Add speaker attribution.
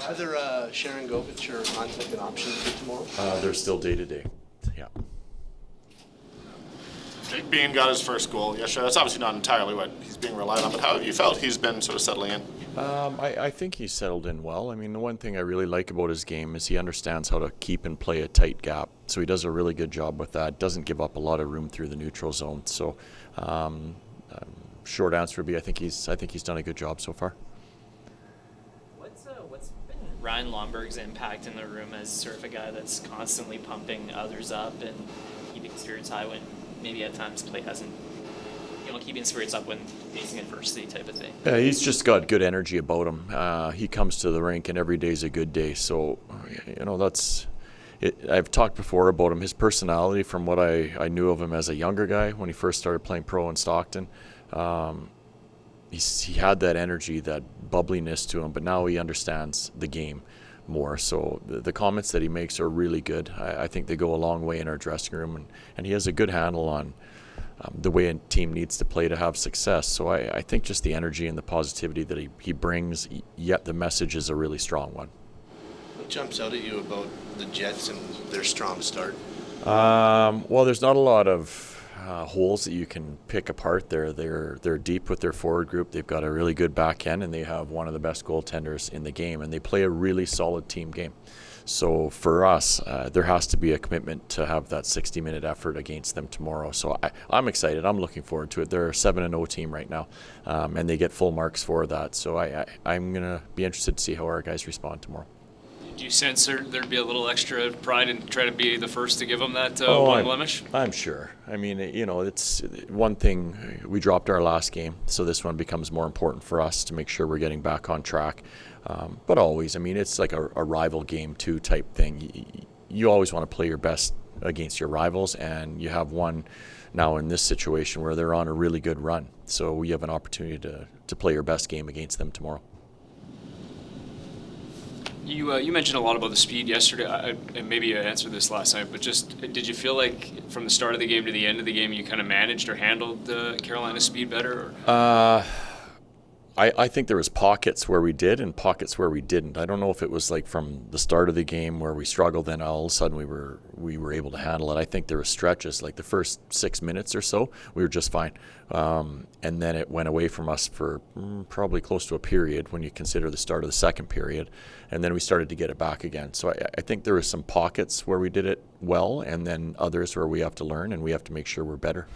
Speaker 1: Either Sharon Govich or Hanzik an option for tomorrow?
Speaker 2: They're still day-to-day. Yeah.
Speaker 3: Jake Bean got his first goal yesterday. That's obviously not entirely what he's being relied on, but how have you felt he's been sort of settling in?
Speaker 2: I think he's settled in well. I mean, the one thing I really like about his game is he understands how to keep and play a tight gap. So he does a really good job with that. Doesn't give up a lot of room through the neutral zone. So, short answer would be I think he's done a good job so far.
Speaker 4: What's been Ryan Lomberg's impact in the room as sort of a guy that's constantly pumping others up and keeping spirits high when maybe at times play hasn't, keeping spirits up when facing adversity type of thing?
Speaker 2: Yeah, he's just got good energy about him. He comes to the rink and every day's a good day. So, that's it. I've talked before about him. His personality, from what I knew of him as a younger guy when he first started playing pro in Stockton, he had that energy, that bubbliness to him, but now he understands the game more. So the comments that he makes are really good. I think they go a long way in our dressing room, and he has a good handle on the way a team needs to play to have success. So I think just the energy and the positivity that he brings, yet the message is a really strong one.
Speaker 1: What jumps out at you about the Jets and their strong start?
Speaker 2: Well, there's not a lot of holes that you can pick apart there. They're deep with their forward group. They've got a really good back end, and they have one of the best goaltenders in the game, and they play a really solid team game. So for us, there has to be a commitment to have that 60-minute effort against them tomorrow. So I'm excited. I'm looking forward to it. They're a 7-0 team right now, and they get full marks for that. So I'm going to be interested to see how our guys respond tomorrow.
Speaker 5: Do you sense there'd be a little extra pride and try to be the first to give them that one blemish?
Speaker 2: I'm sure. I mean, it's one thing. We dropped our last game, so this one becomes more important for us to make sure we're getting back on track. But always, I mean, it's like a rival game too type thing. You always want to play your best against your rivals, and you have one now in this situation where they're on a really good run. So we have an opportunity to play your best game against them tomorrow.
Speaker 5: You mentioned a lot about the speed yesterday, and maybe you answered this last night, but just did you feel like from the start of the game to the end of the game you kind of managed or handled Carolina's speed better?
Speaker 2: I think there was pockets where we did and pockets where we didn't. I don't know if it was like from the start of the game where we struggled, then all of a sudden we were able to handle it. I think there were stretches, like the first 6 minutes or so, we were just fine. And then it went away from us for probably close to a period when you consider the start of the second period. And then we started to get it back again. So I think there were some pockets where we did it well, and then others where we have to learn and we have to make sure we're better.